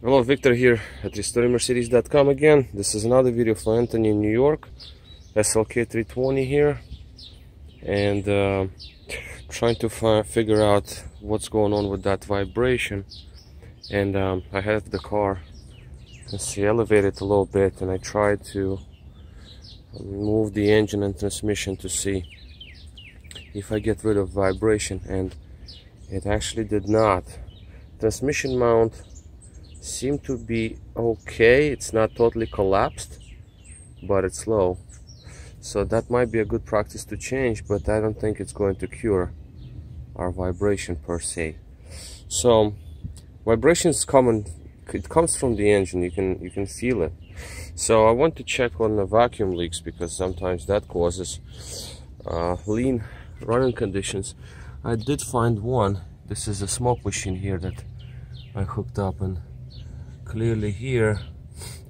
Hello, Victor here at RestoringMercedes.com again. This is another video for Anthony in New York. SLK320 here, and trying to figure out what's going on with that vibration. And I have the car, elevated a little bit, and I tried to move the engine and transmission to see if I get rid of vibration, and it actually did not. Transmission mount seemed to be okay. It's not totally collapsed, but it's low, so that might be a good practice to change, but I don't think it's going to cure our vibration per se. So vibration is common, it comes from the engine, you can feel it. So I want to check on the vacuum leaks, because sometimes that causes lean running conditions. I did find one. This is a smoke machine here that I hooked up, and clearly here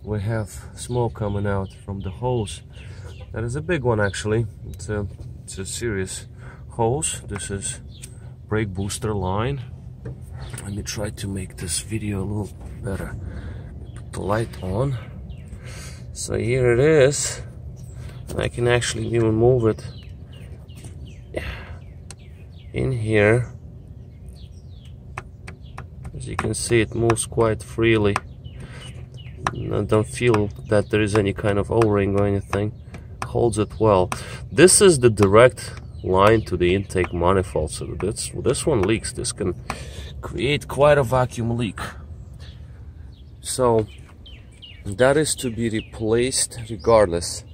we have smoke coming out from the hose. That is a big one, actually. It's a serious hose. This is brake booster line. Let me try to make this video a little better. Put the light on. So here it is. I can actually even move it in here. As you can see, it moves quite freely. I don't feel that there is any kind of O-ring or anything. Holds it well. This is the direct line to the intake manifold, so this one leaks. This can create quite a vacuum leak. So that is to be replaced regardless.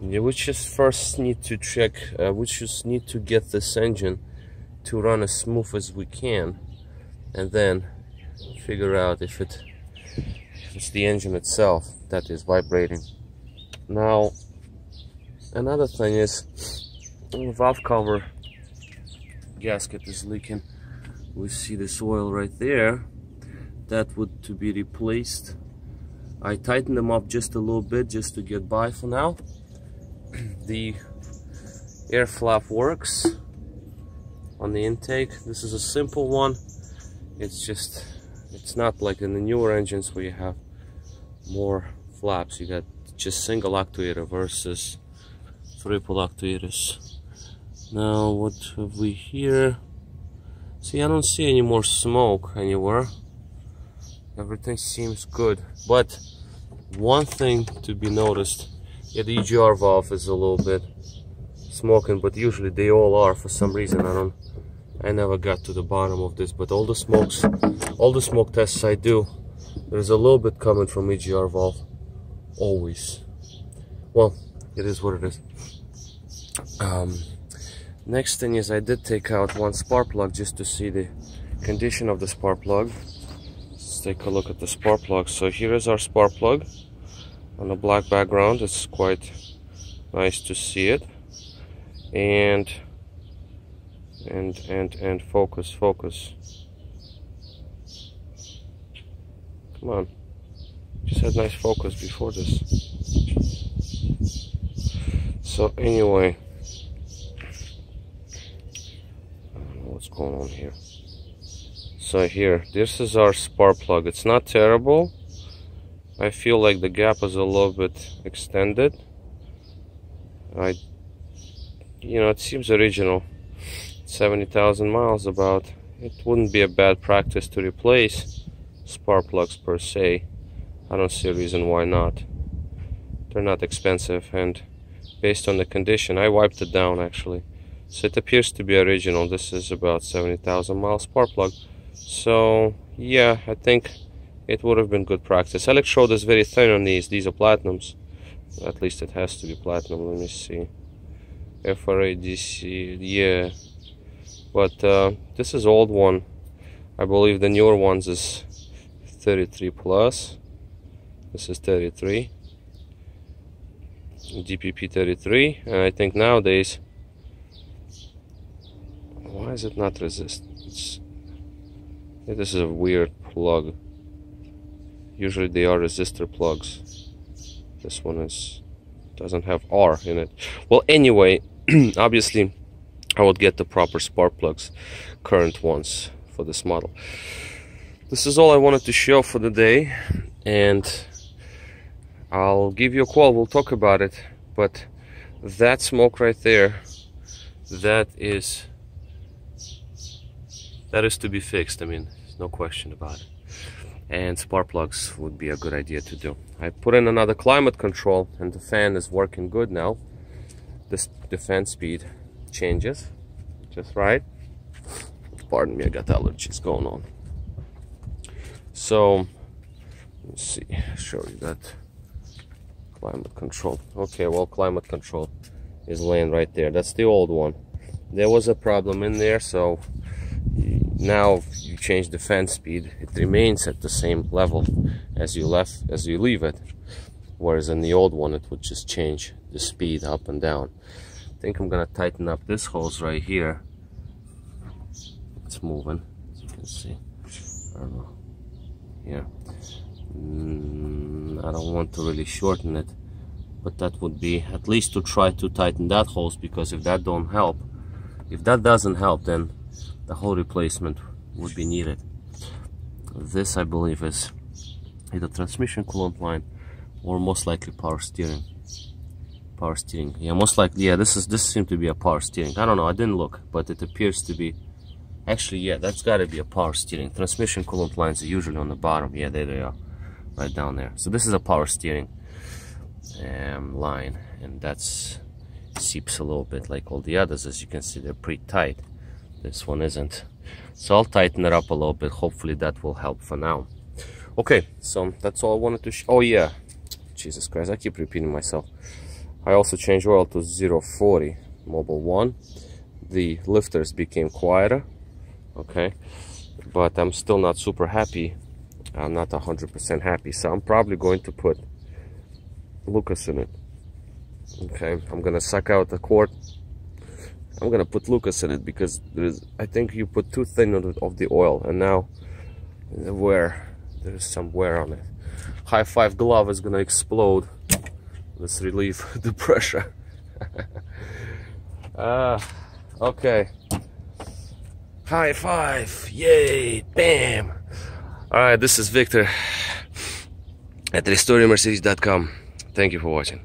We just first need to check, we just need to get this engine to run as smooth as we can, and then figure out if it's the engine itself that is vibrating. Now, another thing is the valve cover gasket is leaking. We see this oil right there. That would to be replaced. I tightened them up just a little bit just to get by for now. The air flap works on the intake. This is a simple one. It's not like in the newer engines where you have more flaps. You got just single actuator versus triple actuators. Now what have we here? See, I don't see any more smoke anywhere. Everything seems good, but one thing to be noticed, yeah, the EGR valve is a little bit smoking, but usually they all are for some reason. I never got to the bottom of this, but all the smoke tests I do, there's a little bit coming from EGR valve, always. Well, it is what it is. Next thing is, I did take out one spark plug just to see the condition of the spark plug. Let's take a look at the spark plug. So here is our spark plug on a black background. It's quite nice to see it. And focus. Come on. Just had nice focus before this. So anyway, I don't know what's going on here. So here, this is our spark plug. It's not terrible. I feel like the gap is a little bit extended. It seems original. 70,000 miles about. It wouldn't be a bad practice to replace spark plugs per se. I don't see a reason why not. They're not expensive, and based on the condition, I wiped it down actually. So it appears to be original. This is about 70,000 mile spark plug. So yeah, I think it would have been good practice. Electrode is very thin on these. These are platinums. At least it has to be platinum. Let me see. FRA DC, yeah. But this is old one. I believe the newer ones is 33 plus. This is 33. DPP 33. And I think nowadays, why is it not resist? This is a weird plug. Usually they are resistor plugs. This one doesn't have R in it. Well, anyway, obviously I would get the proper spark plugs, current ones for this model. this is all I wanted to show for the day, and I'll give you a call, we'll talk about it. But that smoke right there, that is to be fixed. I mean, there's no question about it. And spark plugs would be a good idea to do. I put in another climate control, and the fan is working good now. The fan speed changes just right. Pardon me, I got allergies going on. So let's see, show you that climate control. Okay, well, climate control is laying right there. That's the old one. There was a problem in there, so now you change the fan speed, it remains at the same level as you leave it, whereas in the old one it would just change the speed up and down. I think I'm gonna tighten up this hose right here. It's moving, as you can see. I don't know. Yeah, I don't want to really shorten it, but that would be at least to try to tighten that hose, because if that doesn't help, then the whole replacement would be needed. This, I believe, is either transmission coolant line or most likely power steering. Power steering, yeah, most likely, yeah, this seems to be a power steering. I don't know, I didn't look, but it appears to be. Actually, yeah, that's got to be a power steering. Transmission coolant lines are usually on the bottom. Yeah, there they are, right down there. So this is a power steering line, and that's seeps a little bit like all the others. As you can see, they're pretty tight. This one isn't. So I'll tighten it up a little bit. Hopefully that will help for now. Okay, so that's all I wanted to show. Oh yeah, Jesus Christ, I keep repeating myself. I also changed oil to 040 Mobile 1. The lifters became quieter. Okay, but I'm still not super happy. I'm not 100% happy, so I'm probably going to put Lucas in it. Okay, I'm gonna suck out the quart. I'm gonna put Lucas in it because I think you put too thin of the oil, and now there's some wear on it. High five glove is gonna explode. Let's relieve the pressure. Okay. High five, yay, bam. All right, this is Victor at RestoreMercedes.com. Thank you for watching.